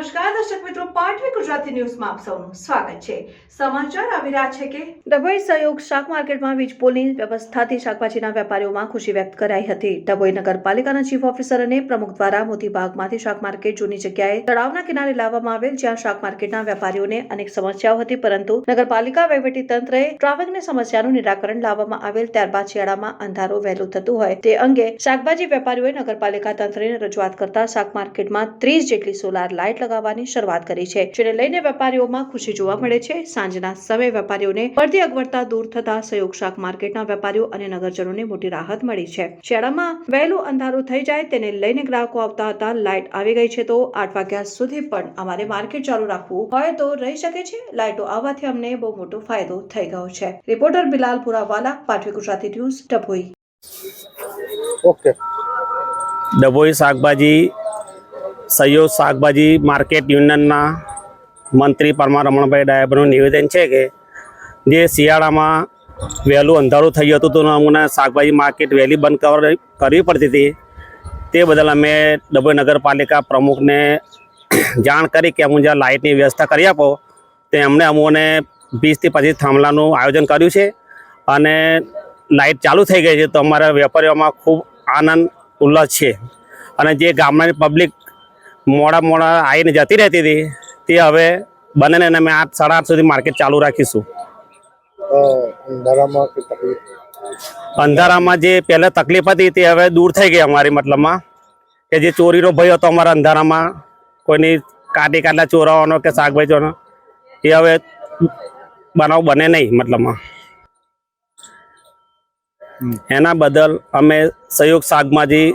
નમસ્કાર દર્શક મિત્રો, પાટવી ગુજરાતી ન્યૂઝમાં આપ સૌનું સ્વાગત છે। સમાચાર આવી રહ્યા છે કે ડભોઈ સહયોગ શાક માર્કેટમાં વીજ પોલની વ્યવસ્થાથી શાકભાજીના વેપારીઓમાં ખુશી વ્યક્ત કરાઈ હતી। ડભોઈ નગરપાલિકાના ચીફ ઓફિસર અને પ્રમુખ દ્વારા મોતીબાગમાંથી શાક માર્કેટ જૂની જગ્યાએ તળાવના કિનારે લાવવામાં આવેલ, જ્યાં શાક માર્કેટના વેપારીઓને અનેક સમસ્યાઓ હતી, પરંતુ નગરપાલિકા વહીવટી તંત્રએ ટ્રાફિકની સમસ્યાનું નિરાકરણ લાવવામાં આવેલ। ત્યારબાદ શિયાળામાં અંધારું વહેલું થતું હોય તે અંગે શાકભાજી વેપારીઓએ નગરપાલિકા તંત્રને રજૂઆત કરતા શાક માર્કેટમાં 30 જેટલી સોલાર લાઇટ લગાવવાની શરૂઆત કરી છે, જેને લઈને વેપારીઓમાં ખુશી જોવા મળે છે। સાંજના સમયે વેપારીઓને પડતી અગવડતા દૂર થતા સહયોગ શાક માર્કેટના વેપારીઓ અને નગરજનોને મોટી રાહત મળી છે। શિયાળામાં વહેલું અંધારું થઈ જાય તેને લઈને ગ્રાહકો આવતા હતા। લાઇટ આવી ગઈ છે તો 8 વાગ્યા સુધી પણ અમારે માર્કેટ ચાલુ રાખવું હોય તો રહી શકે છે। લાઇટો આવવાથી અમને બહુ મોટો ફાયદો થઈ ગયો છે। Reporter Bilal Purawala, Patvi Gujarati news, Dabhoi. Okay, Dabhoi શાકભાજી સહયોગ શાકભાજી માર્કેટ યુનિયનના મંત્રી પરમાર રમણભાઈ ડાયાબરનું નિવેદન છે કે જે શિયાળામાં વહેલું અંધારું થઈ જતું હતું, અમને શાકભાજી માર્કેટ વહેલી બંધ કરવી પડતી હતી, તે બદલ અમે ડભોઈ નગરપાલિકા પ્રમુખને જાણ કરી કે અમુક જ્યાં લાઇટની વ્યવસ્થા કરી આપો, તો એમણે અમોને 20 થી 25 થાંભલાનું આયોજન કર્યું છે અને લાઇટ ચાલુ થઈ ગઈ છે, તો અમારા વેપારીઓમાં ખૂબ આનંદ ઉલ્લાસ છે। અને જે ગામડાની પબ્લિક મોડા આવીને જતી રહેતી હતી તે હવે બને ને અમે 8, 8:30 સુધી માર્કેટ ચાલુ રાખીશું। અંધારામાં જે પહેલા તકલીફ હતી તે હવે દૂર થઈ ગઈ અમારી, મતલબમાં કે જે ચોરીનો ભય હતો અમારા અંધારામાં, કોઈની કાટલા ચોરાવાનો કે શાકભાજીનો, એ હવે બનાવ બને નહીં મતલબમાં। એના બદલ અમે સહયોગ શાકભાજી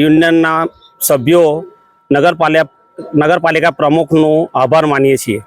યુનિયનના સભ્યો નગરપાલિકા પ્રમુખનો આભાર માનીએ છીએ।